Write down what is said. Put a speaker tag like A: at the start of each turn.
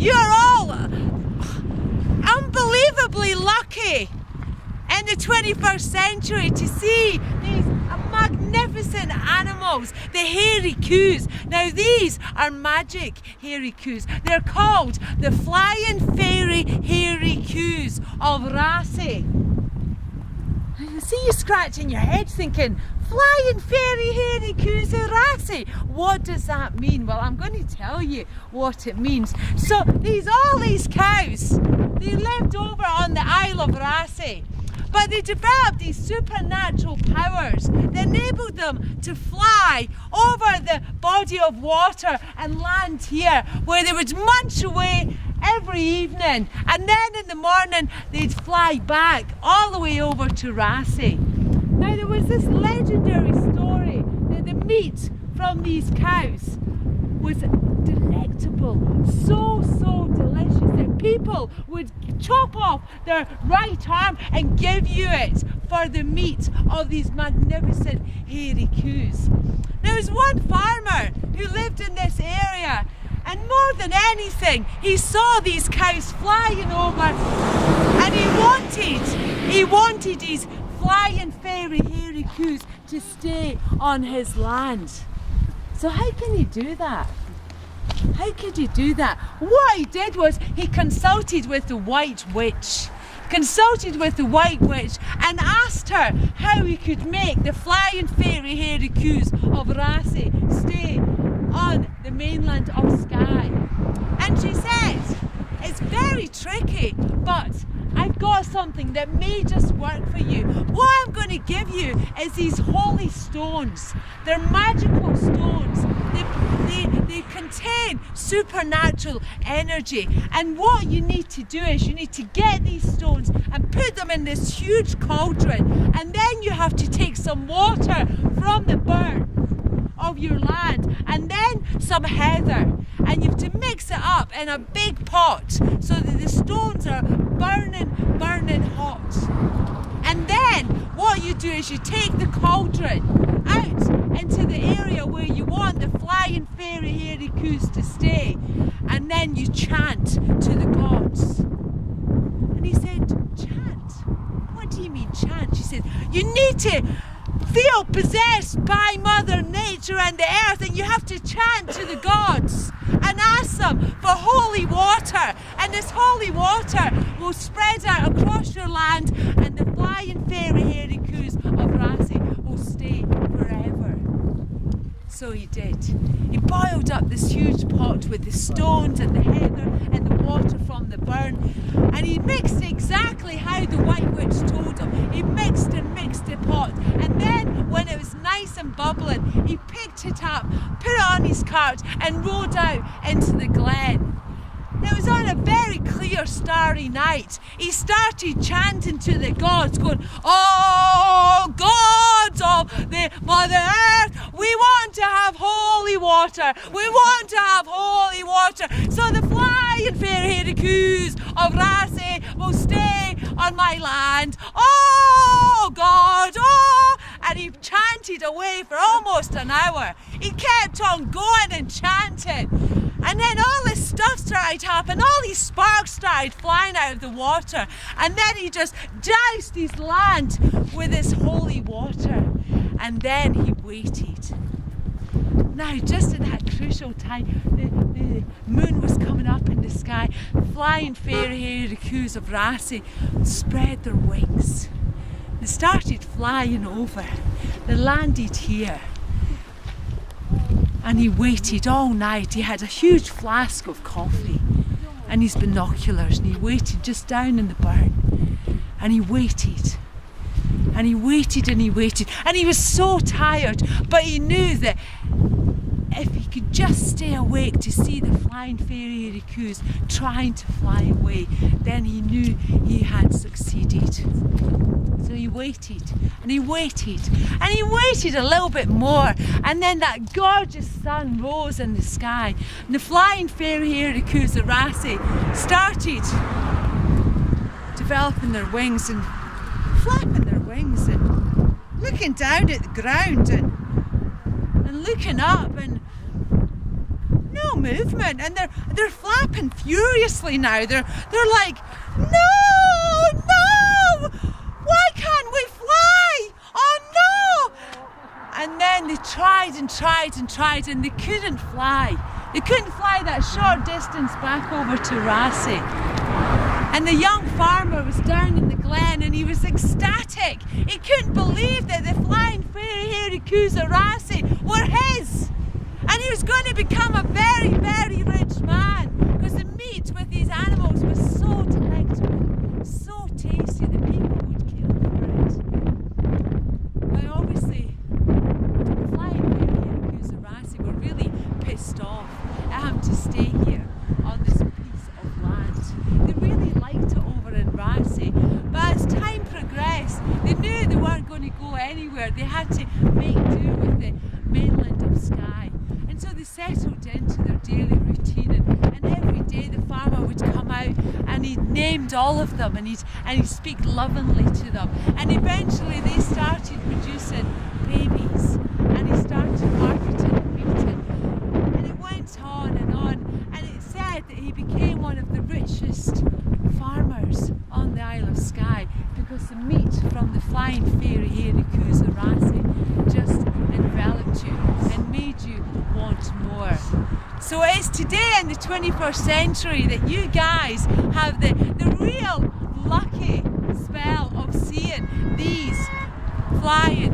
A: You're all unbelievably lucky in the 21st century to see these magnificent animals, the hairy coues. Now these are magic hairy coues. They're called the flying fairy hairy coues of Raasay. I see you scratching your head thinking, flying fairy hairy coues of Raasay, what does that mean? Well, I'm going to tell you what it means. So all these cows, they lived over on the Isle of Raasay. But they developed these supernatural powers that enabled them to fly over the body of water and land here, where they would munch away every evening, and then in the morning they'd fly back all the way over to Raasay. Now there was this legendary story that the meat from these cows was delectable, so delicious that people would chop off their right arm and give you it for the meat of these magnificent hairy coues. There was one farmer who lived in this area, and more than anything he saw these cows flying over, and he wanted these flying fairy hairy coues to stay on his land. So how can he do that? How could he do that? What he did was he consulted with the White Witch. And asked her how he could make the flying fairy hairy coues of Raasay stay on the mainland of Skye. And she said, it's very tricky, but I've got something that may just work for you. What I'm going to give you is these holy stones. They're magical stones. They contain supernatural energy. And what you need to do is you need to get these stones and put them in this huge cauldron. And then you have to take some water from the burn of your land and then some heather. And you have to mix it up in a big pot so that the stones are burning hot. And then what you do is you take the cauldron out into the area where you want the flying fairy hairy coues to stay, and then you chant to the gods. And he said, chant? What do you mean chant? She said, you need to feel possessed by Mother Nature and the earth, and you have to chant to the gods and ask them for holy water, and this holy water will spread out across your land, and the flying fairy hairy coues of Raasay will stay forever. So he did. He boiled up this huge pot with the stones and the heather and the water from the burn, and he mixed exactly how the White Witch told him. He mixed the pot, and then when it was nice and bubbling, he picked it up, put it on his cart and rode out into the glen. It was on a very clear starry night. He started chanting to the gods, going, oh gods of the Mother Earth, we want to have holy water, we want to have holy water, so the flying fairy hairy coues of Raasay will stay on my land. Oh God, oh! And he chanted away for almost an hour. He kept on going and chanting. And then all this stuff started happening, all these sparks started flying out of the water, and then he just doused his land with this holy water, and then he waited. Now, just at that crucial time, the moon was coming up in the sky. The flying fairy hairy coues of Raasay spread their wings. They started flying over. They landed here. And he waited all night. He had a huge flask of coffee and his binoculars, and he waited just down in the burn. And he waited. And he waited and he waited. And he was so tired, but he knew that if he could just stay awake to see the flying fairy hairy coues trying to fly away, then he knew he had succeeded. So he waited and he waited and he waited a little bit more, and then that gorgeous sun rose in the sky, and the flying fairy hairy coues of Raasay started developing their wings and flapping their wings and looking down at the ground and looking up, and no movement, and they're flapping furiously now. They're like, no, why can't we fly? Oh no! And then they tried and tried and tried, and they couldn't fly. They couldn't fly that short distance back over to Raasay. And the young farmer was down in the glen, and he was ecstatic. He couldn't believe that the flying fairy hairy coos at Raasay were his. And he was going to become a very, very rich man, because the meat with these animals was so delectable, so tasty that people would kill for it. But obviously, the flying fairy hairy coos at Raasay were really pissed off at him to stay here on this piece of land. They really liked it over in Raasay, but as time progressed, they knew they weren't going to go anywhere. They had to make do with the mainland of Skye. And so they settled into their daily routine, and every day the farmer would come out and he named all of them, and he'd speak lovingly to them. And eventually they started producing babies, and he started marketing and meeting. And it went on, and it said that he became one of the richest farmers on the Isle of Skye, because the meat from the flying fairy hairy coos of Raasay just enveloped you and made you want more. So it's today in the 21st century that you guys have the real lucky spell of seeing these flying